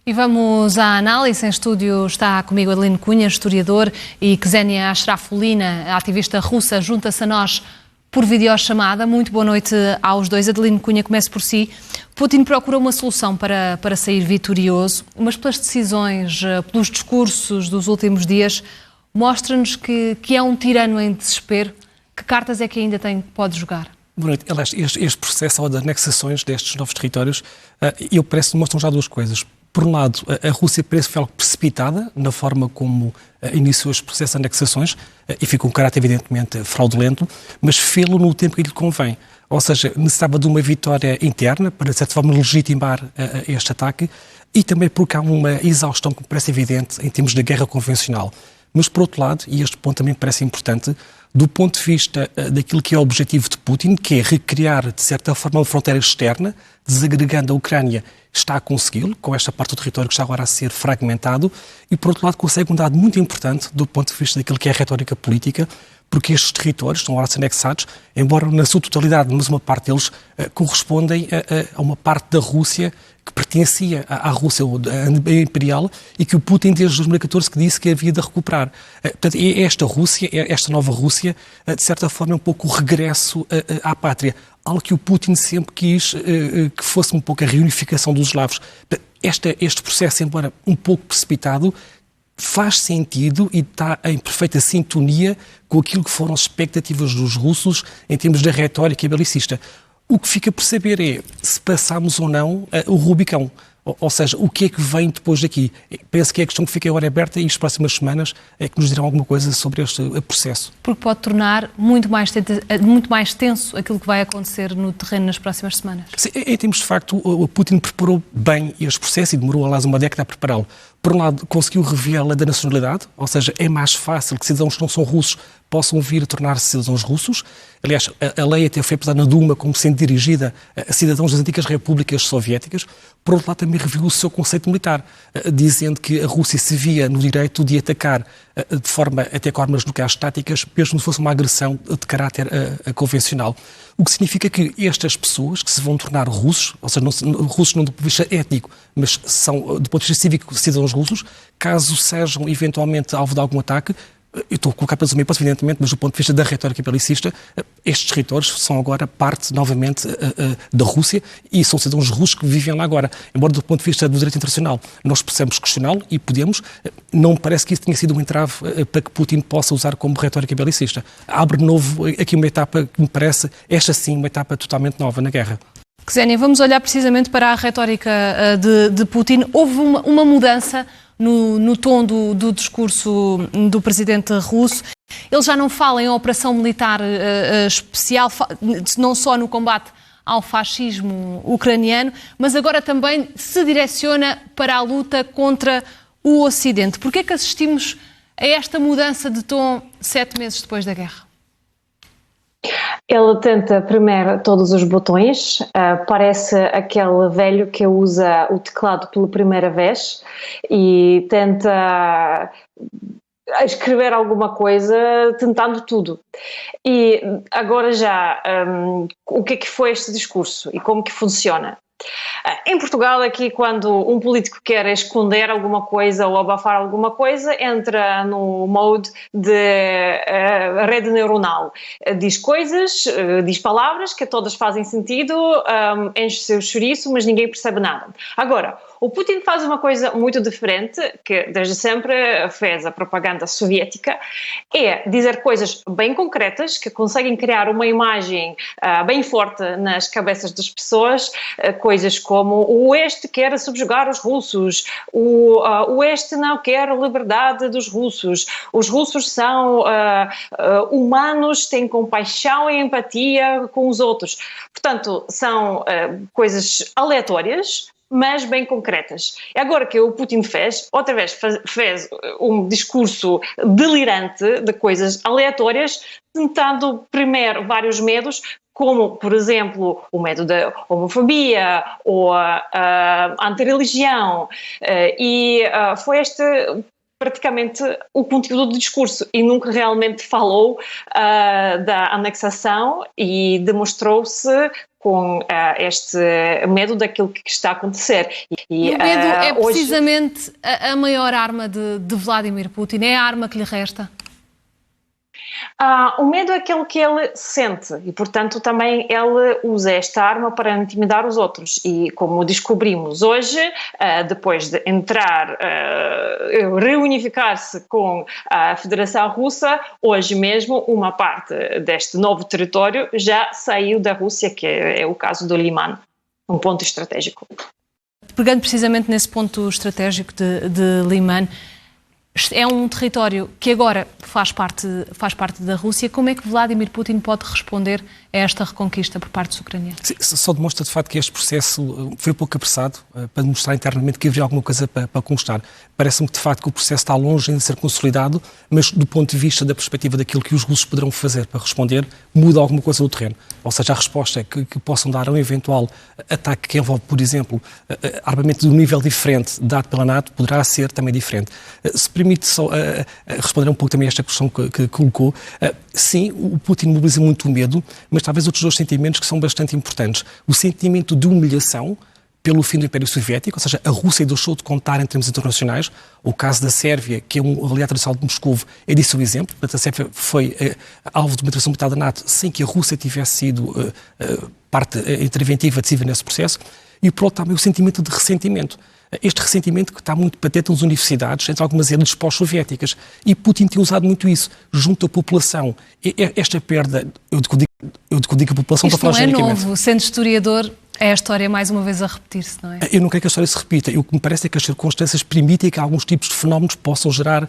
E vamos à análise. Em estúdio está comigo Adelino Cunha, historiador, e Ksenia Ashrafulina, ativista russa, junta-se a nós por videochamada. Muito boa noite aos dois. Adelino Cunha, comece por si. Putin procura uma solução para sair vitorioso, mas pelas decisões, pelos discursos dos últimos dias, mostra-nos que é um tirano em desespero. Que cartas é que ainda pode jogar? Boa noite. Aliás, este processo de anexações destes novos territórios, parece-me mostram já duas coisas. Por um lado, a Rússia parece que foi algo precipitada na forma como iniciou este processo de anexações e ficou um caráter evidentemente fraudulento, mas fê-lo no tempo que lhe convém. Ou seja, necessitava de uma vitória interna para, de certa forma, legitimar este ataque e também porque há uma exaustão que me parece evidente em termos da guerra convencional. Mas, por outro lado, e este ponto também me parece importante, do ponto de vista daquilo que é o objetivo de Putin, que é recriar, de certa forma, uma fronteira externa, desagregando a Ucrânia, está a consegui-lo, com esta parte do território que está agora a ser fragmentado, e, por outro lado, consegue um dado muito importante do ponto de vista daquilo que é a retórica política, porque estes territórios estão agora a ser anexados, embora na sua totalidade, mas uma parte deles correspondem a uma parte da Rússia que pertencia à Rússia imperial e que o Putin, desde 2014, que disse que havia de recuperar. Portanto, esta Rússia, esta nova Rússia, de certa forma, é um pouco o regresso à pátria. Algo que o Putin sempre quis que fosse um pouco a reunificação dos eslavos. Este processo, embora um pouco precipitado, faz sentido e está em perfeita sintonia com aquilo que foram as expectativas dos russos em termos da retórica belicista. O que fica por saber é se passamos ou não o Rubicão. Ou seja, o que é que vem depois daqui? Penso que é a questão que fica agora aberta e as próximas semanas é que nos dirão alguma coisa sobre este processo. Porque pode tornar muito mais tenso aquilo que vai acontecer no terreno nas próximas semanas. Sim, em termos de facto, o Putin preparou bem este processo e demorou, aliás, uma década a prepará-lo. Por um lado, conseguiu rever a lei da nacionalidade, ou seja, é mais fácil que cidadãos que não são russos possam vir a tornar-se cidadãos russos. Aliás, a lei até foi apesar na Duma como sendo dirigida a cidadãos das antigas repúblicas soviéticas. Por outro lado, também reviu o seu conceito militar, dizendo que a Rússia se via no direito de atacar de forma até com armas nucleares táticas, mesmo se fosse uma agressão de caráter convencional. O que significa que estas pessoas que se vão tornar russos, ou seja, russos não do ponto de vista étnico, mas são, do ponto de vista cívico, cidadãos russos, caso sejam eventualmente alvo de algum ataque, eu estou a colocar pelos meus, evidentemente, mas do ponto de vista da retórica belicista, estes territórios são agora parte, novamente, da Rússia e são cidadãos russos que vivem lá agora. Embora, do ponto de vista do direito internacional, nós possamos questioná-lo e podemos, não me parece que isso tenha sido um entrave para que Putin possa usar como retórica belicista. Abre de novo aqui uma etapa que me parece, esta sim, uma etapa totalmente nova na guerra. Ksenia, vamos olhar precisamente para a retórica de Putin. Houve uma mudança no tom do discurso do presidente russo. Ele já não fala em operação militar especial, não só no combate ao fascismo ucraniano, mas agora também se direciona para a luta contra o Ocidente. Por que é que assistimos a esta mudança de tom 7 meses depois da guerra? Ele tenta premer todos os botões, parece aquele velho que usa o teclado pela primeira vez e tenta escrever alguma coisa, tentando tudo. E agora já, o que é que foi este discurso e como que funciona? Em Portugal, aqui, quando um político quer esconder alguma coisa ou abafar alguma coisa, entra no mode de rede neuronal. Diz coisas, diz palavras que todas fazem sentido, enche seu chouriço, mas ninguém percebe nada. Agora, o Putin faz uma coisa muito diferente, que desde sempre fez a propaganda soviética, é dizer coisas bem concretas, que conseguem criar uma imagem bem forte nas cabeças das pessoas, coisas como o Oeste quer subjugar os russos, o Oeste não quer a liberdade dos russos, os russos são humanos, têm compaixão e empatia com os outros. Portanto, são coisas aleatórias, mas bem concretas. E agora que o Putin fez, outra vez fez um discurso delirante de coisas aleatórias, tentando primeiro vários medos, como, por exemplo, o medo da homofobia ou a antirreligião. E foi este praticamente o conteúdo do discurso e nunca realmente falou da anexação e demonstrou-se com este medo daquilo que está a acontecer. E o medo é precisamente a maior arma de Vladimir Putin? É a arma que lhe resta? O medo é aquilo que ele sente e, portanto, também ele usa esta arma para intimidar os outros. E, como descobrimos hoje, depois de entrar, reunificar-se com a Federação Russa, hoje mesmo uma parte deste novo território já saiu da Rússia, que é o caso do Liman, um ponto estratégico. Pegando precisamente nesse ponto estratégico de Liman, é um território que agora faz parte da Rússia. Como é que Vladimir Putin pode responder a esta reconquista por parte dos ucranianos? Sim, só demonstra de facto que este processo foi pouco apressado para mostrar internamente que haveria alguma coisa para conquistar. Parece-me que de facto que o processo está longe de ser consolidado, mas do ponto de vista da perspectiva daquilo que os russos poderão fazer para responder, muda alguma coisa no terreno. Ou seja, a resposta é que possam dar a um eventual ataque que envolve, por exemplo, armamento de um nível diferente dado pela NATO, poderá ser também diferente. Se permite só responder um pouco também a esta questão que colocou, sim, o Putin mobiliza muito o medo, mas talvez outros dois sentimentos que são bastante importantes. O sentimento de humilhação pelo fim do Império Soviético, ou seja, a Rússia deixou de contar em termos internacionais. O caso da Sérvia, que é um aliado tradicional de Moscovo, é disso o exemplo. Portanto, a Sérvia foi alvo de uma intervenção militar da NATO sem que a Rússia tivesse sido parte interventiva decisiva nesse processo. E, por outro lado, também o sentimento de ressentimento. Este ressentimento que está muito patente nas universidades, entre algumas elites pós-soviéticas. E Putin tem usado muito isso, junto à população. Esta perda, eu digo a população para falar genericamente. Isto não é novo, sendo historiador, é a história mais uma vez a repetir-se, não é? Eu não quero que a história se repita. O que me parece é que as circunstâncias permitem que alguns tipos de fenómenos possam gerar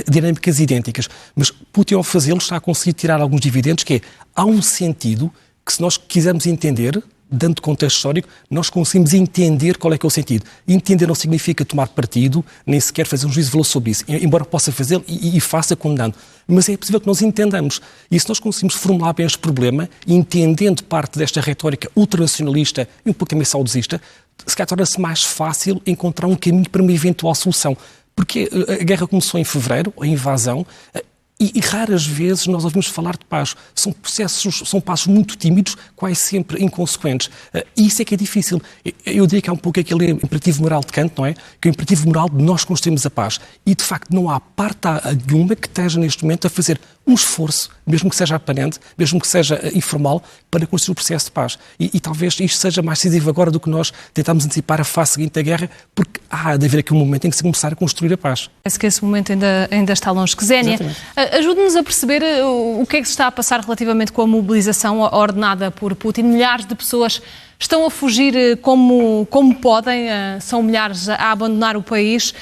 dinâmicas idênticas. Mas Putin, ao fazê-lo, está a conseguir tirar alguns dividendos, que é, há um sentido que, se nós quisermos entender, dando contexto histórico, nós conseguimos entender qual é que é o sentido. Entender não significa tomar partido, nem sequer fazer um juízo de valor sobre isso, embora possa fazê-lo e faça condenando. Mas é possível que nós entendamos. E se nós conseguimos formular bem este problema, entendendo parte desta retórica ultranacionalista e um pouco também saudosista, se calhar torna-se mais fácil encontrar um caminho para uma eventual solução. Porque a guerra começou em fevereiro, a invasão, e raras vezes nós ouvimos falar de paz. São passos muito tímidos, quase sempre inconsequentes. E isso é que é difícil. Eu diria que há um pouco aquele imperativo moral de Kant, não é? Que é o imperativo moral de nós construirmos a paz. E, de facto, não há parte alguma que esteja neste momento a fazer um esforço, mesmo que seja aparente, mesmo que seja informal, para construir o processo de paz. E talvez isto seja mais decisivo agora do que nós tentarmos antecipar a fase seguinte da guerra, porque há de haver aqui um momento em que se começar a construir a paz. Parece que esse momento ainda está longe. Ksenia, ajude-nos a perceber o que é que se está a passar relativamente com a mobilização ordenada por Putin. Milhares de pessoas estão a fugir como podem, são milhares a abandonar o país.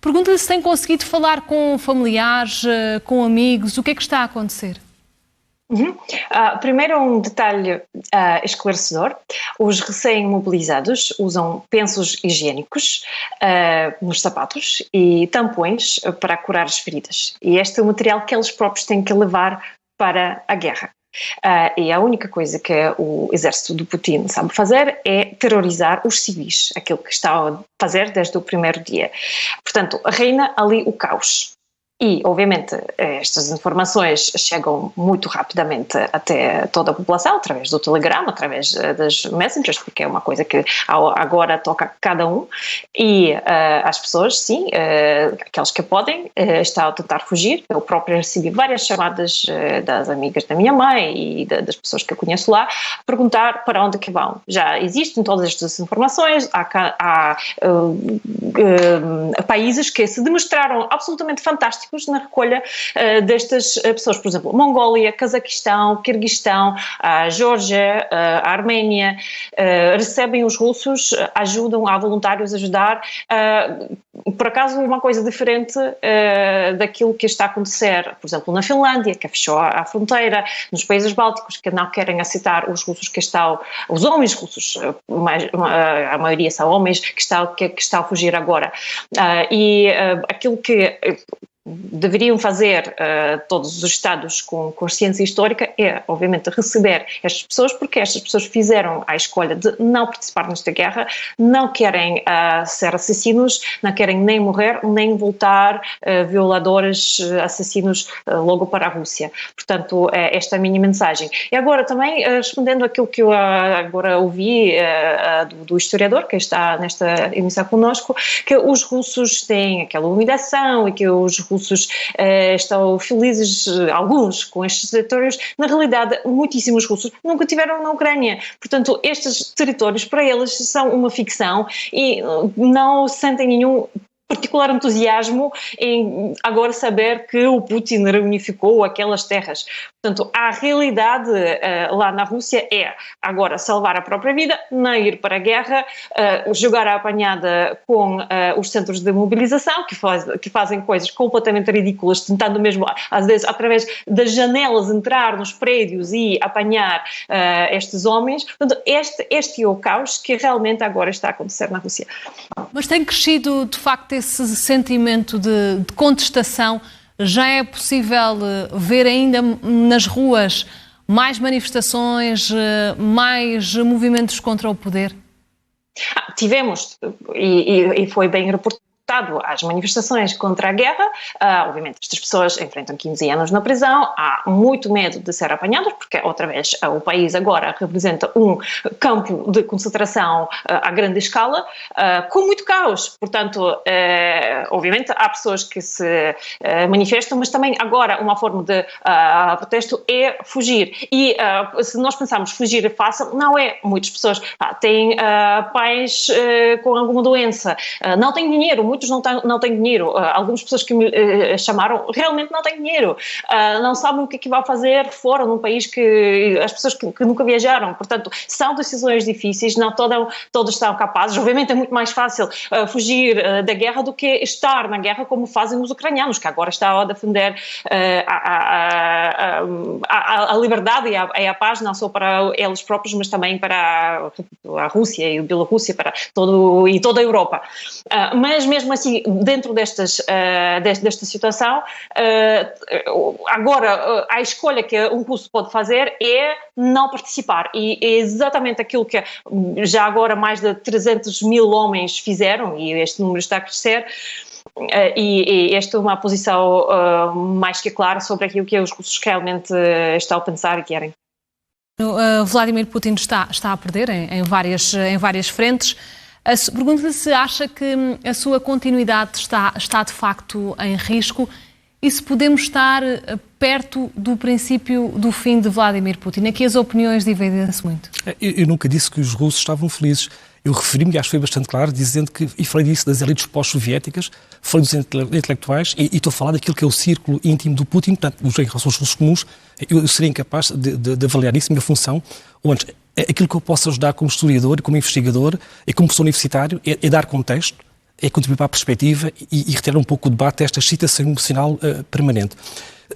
Pergunto-lhe se tem conseguido falar com familiares, com amigos, o que é que está a acontecer? Primeiro, um detalhe esclarecedor. Os recém-mobilizados usam pensos higiênicos nos sapatos e tampões para curar as feridas. E este é o material que eles próprios têm que levar para a guerra. E a única coisa que o exército do Putin sabe fazer é terrorizar os civis, aquilo que está a fazer desde o primeiro dia. Portanto, reina ali o caos. E, obviamente, estas informações chegam muito rapidamente até toda a população, através do Telegram, através das messengers, porque é uma coisa que agora toca a cada um. E as pessoas, sim, aqueles que podem, estão a tentar fugir. Eu própria recebi várias chamadas das amigas da minha mãe e das pessoas que eu conheço lá, a perguntar para onde que vão. Já existem todas estas informações, há países que se demonstraram absolutamente fantásticos na recolha destas pessoas, por exemplo, Mongólia, Cazaquistão, Quirguistão, a Geórgia, a Arménia, recebem os russos, ajudam, há voluntários a ajudar. Por acaso, uma coisa diferente daquilo que está a acontecer, por exemplo, na Finlândia, que fechou a fronteira, nos países bálticos, que não querem aceitar os russos que estão, os homens russos, a maioria são homens que estão a fugir agora. E aquilo que deveriam fazer todos os Estados com consciência histórica é, obviamente, receber estas pessoas, porque estas pessoas fizeram a escolha de não participar nesta guerra, não querem ser assassinos, não querem nem morrer, nem voltar violadores, assassinos logo para a Rússia. Portanto, esta é a minha mensagem. E agora também, respondendo àquilo que eu agora ouvi do historiador que está nesta emissão connosco, que os russos têm aquela humilhação e que os russos estão felizes, alguns, com estes territórios. Na realidade, muitíssimos russos nunca tiveram na Ucrânia. Portanto, estes territórios para eles são uma ficção e não sentem nenhum particular entusiasmo em agora saber que o Putin reunificou aquelas terras. Portanto, a realidade lá na Rússia é agora salvar a própria vida, não ir para a guerra, jogar a apanhada com os centros de mobilização, que fazem coisas completamente ridículas, tentando mesmo, às vezes, através das janelas, entrar nos prédios e apanhar estes homens. Portanto, este é o caos que realmente agora está a acontecer na Rússia. Mas tem crescido, de facto, esse sentimento de contestação. Já é possível ver ainda nas ruas mais manifestações, mais movimentos contra o poder? Tivemos, e foi bem reportado, às manifestações contra a guerra. Obviamente, estas pessoas enfrentam 15 anos na prisão, há muito medo de ser apanhados, porque, outra vez, o país agora representa um campo de concentração a grande escala, com muito caos. Portanto, obviamente, há pessoas que se manifestam, mas também agora uma forma de protesto é fugir. E se nós pensarmos fugir é fácil, não é. Muitas pessoas têm pais com alguma doença, não têm dinheiro, muitos não têm dinheiro. Algumas pessoas que me chamaram realmente não têm dinheiro. Não sabem o que é que vão fazer fora, num país que as pessoas que nunca viajaram. Portanto, são decisões difíceis, não todos estão capazes. Obviamente é muito mais fácil fugir da guerra do que estar na guerra como fazem os ucranianos, que agora estão a defender a liberdade e a paz, não só para eles próprios, mas também para a Rússia e a Bielorrússia, para toda a Europa. Mas mesmo assim, dentro desta situação, agora a escolha que um russo pode fazer é não participar. E é exatamente aquilo que já agora mais de 300 mil homens fizeram, e este número está a crescer. E esta é uma posição mais que clara sobre aquilo que os russos realmente estão a pensar e querem. Vladimir Putin está a perder em várias frentes. Pergunto-lhe se acha que a sua continuidade está de facto em risco e se podemos estar perto do princípio do fim de Vladimir Putin. Aqui as opiniões dividem-se muito. Eu nunca disse que os russos estavam felizes. Eu referi-me, e acho que foi bastante claro, dizendo que, e falei disso das elites pós-soviéticas, falei dos intelectuais, e estou a falar daquilo que é o círculo íntimo do Putin, portanto, em relação aos russos comuns, eu seria incapaz de avaliar isso, a minha função, ou antes, aquilo que eu posso ajudar como historiador, como investigador, e como professor universitário, é dar contexto, é contribuir para a perspectiva e retirar um pouco o debate desta excitação emocional permanente.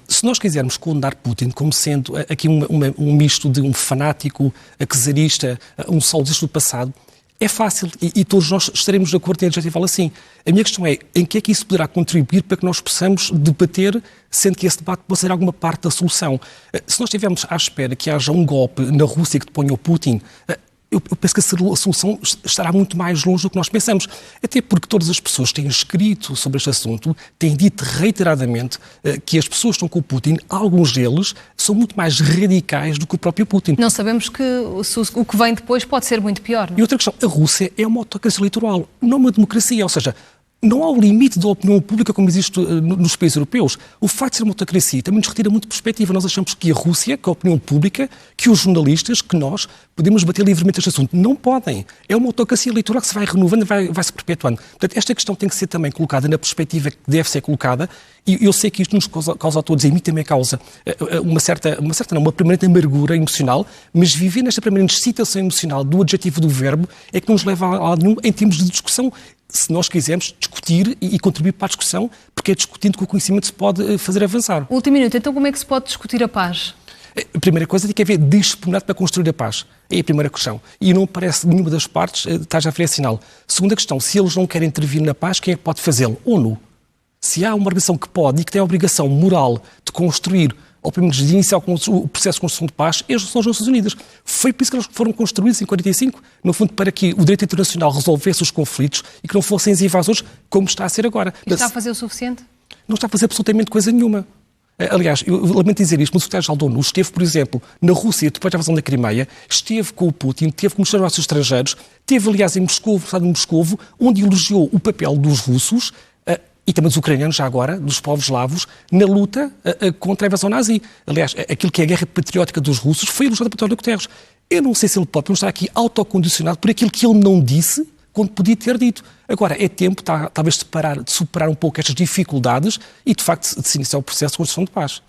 Se nós quisermos condenar Putin como sendo aqui um misto de um fanático, czarista, um saudosista do passado, é fácil e todos nós estaremos de acordo em adjetivá-lo assim. A minha questão é, em que é que isso poderá contribuir para que nós possamos debater, sendo que esse debate pode ser alguma parte da solução? Se nós estivermos à espera que haja um golpe na Rússia que deponha o Putin, eu penso que a solução estará muito mais longe do que nós pensamos. Até porque todas as pessoas que têm escrito sobre este assunto têm dito reiteradamente que as pessoas que estão com o Putin, alguns deles, são muito mais radicais do que o próprio Putin. Não sabemos que o que vem depois pode ser muito pior. Não? E outra questão, a Rússia é uma autocracia eleitoral, não uma democracia, ou seja, não há um limite da opinião pública como existe nos países europeus. O facto de ser uma autocracia também nos retira muito perspectiva. Nós achamos que a Rússia, que a opinião pública, que os jornalistas, que nós podemos debater livremente este assunto. Não podem. É uma autocracia eleitoral que se vai renovando e vai se perpetuando. Portanto, esta questão tem que ser também colocada na perspectiva que deve ser colocada e eu sei que isto nos causa a todos, e a mim também causa uma permanente amargura emocional, mas viver nesta permanente excitação emocional do adjetivo do verbo é que não nos leva a lado nenhum em termos de discussão. Se nós quisermos discutir e contribuir para a discussão, porque é discutindo que o conhecimento se pode fazer avançar. Último minuto, então como é que se pode discutir a paz? A primeira coisa tem que haver disponibilidade para construir a paz. É a primeira questão. E não parece nenhuma das partes estar já a fazer sinal. Segunda questão, se eles não querem intervir na paz, quem é que pode fazê-lo? ONU. Se há uma organização que pode e que tem a obrigação moral de construir, ou pelo menos de iniciar o processo de construção de paz, são as Nações Unidas. Foi por isso que elas foram construídas em 45, no fundo para que o direito internacional resolvesse os conflitos e que não fossem as invasores como está a ser agora. Está a fazer o suficiente? Não está a fazer absolutamente coisa nenhuma. Aliás, eu lamento dizer isto, mas o secretário-geral da ONU esteve, por exemplo, na Rússia, depois da invasão da Crimeia, esteve com o Putin, teve com os negócios estrangeiros, esteve, aliás, em Moscou, onde elogiou o papel dos russos e também dos ucranianos, já agora, dos povos eslavos, na luta contra a invasão nazi. Aliás, aquilo que é a guerra patriótica dos russos foi elogiado por António Guterres. Eu não sei se ele pode não estar aqui autocondicionado por aquilo que ele não disse quando podia ter dito. Agora, é tempo, talvez, de superar um pouco estas dificuldades e, de facto, de se iniciar o processo de construção de paz.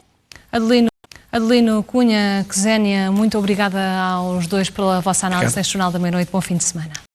Adelino Cunha, Ksenia, muito obrigada aos dois pela vossa análise neste Jornal da Meia-Noite. Bom fim de semana.